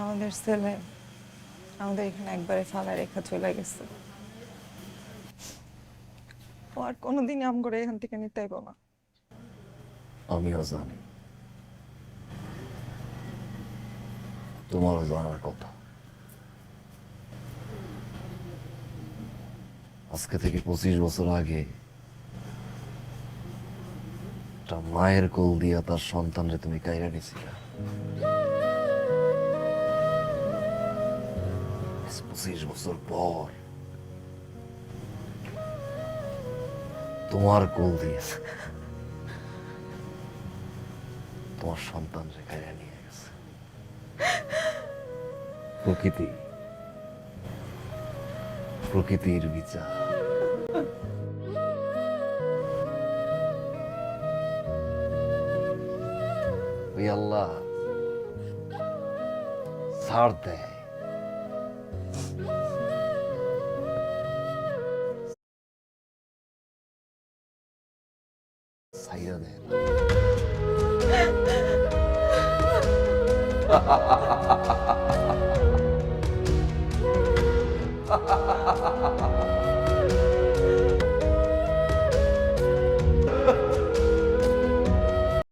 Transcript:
আমাদের ছেলে আমাদের এখানে একবারে ফালা রেখা চলে গেছে। ও আর কোনোদিন আম করে এখান থেকে নিতে আইব না। আমিও জানি, তোমারও জানার কথা। আজকে থেকে 25 বছর আগে একটা মায়ের কোল দিয়া তার সন্তানরে তুমি কাইরা নিছিলা। 25 বছর পর তোমার কোল দিয়ে তোমার সন্তানরে কাইরা নিয়ে গেছে প্রকৃতি। প্রকৃতির বিচার। ওই আল্লাহ ছাড় দেয়, ছাইড়া দেয় না।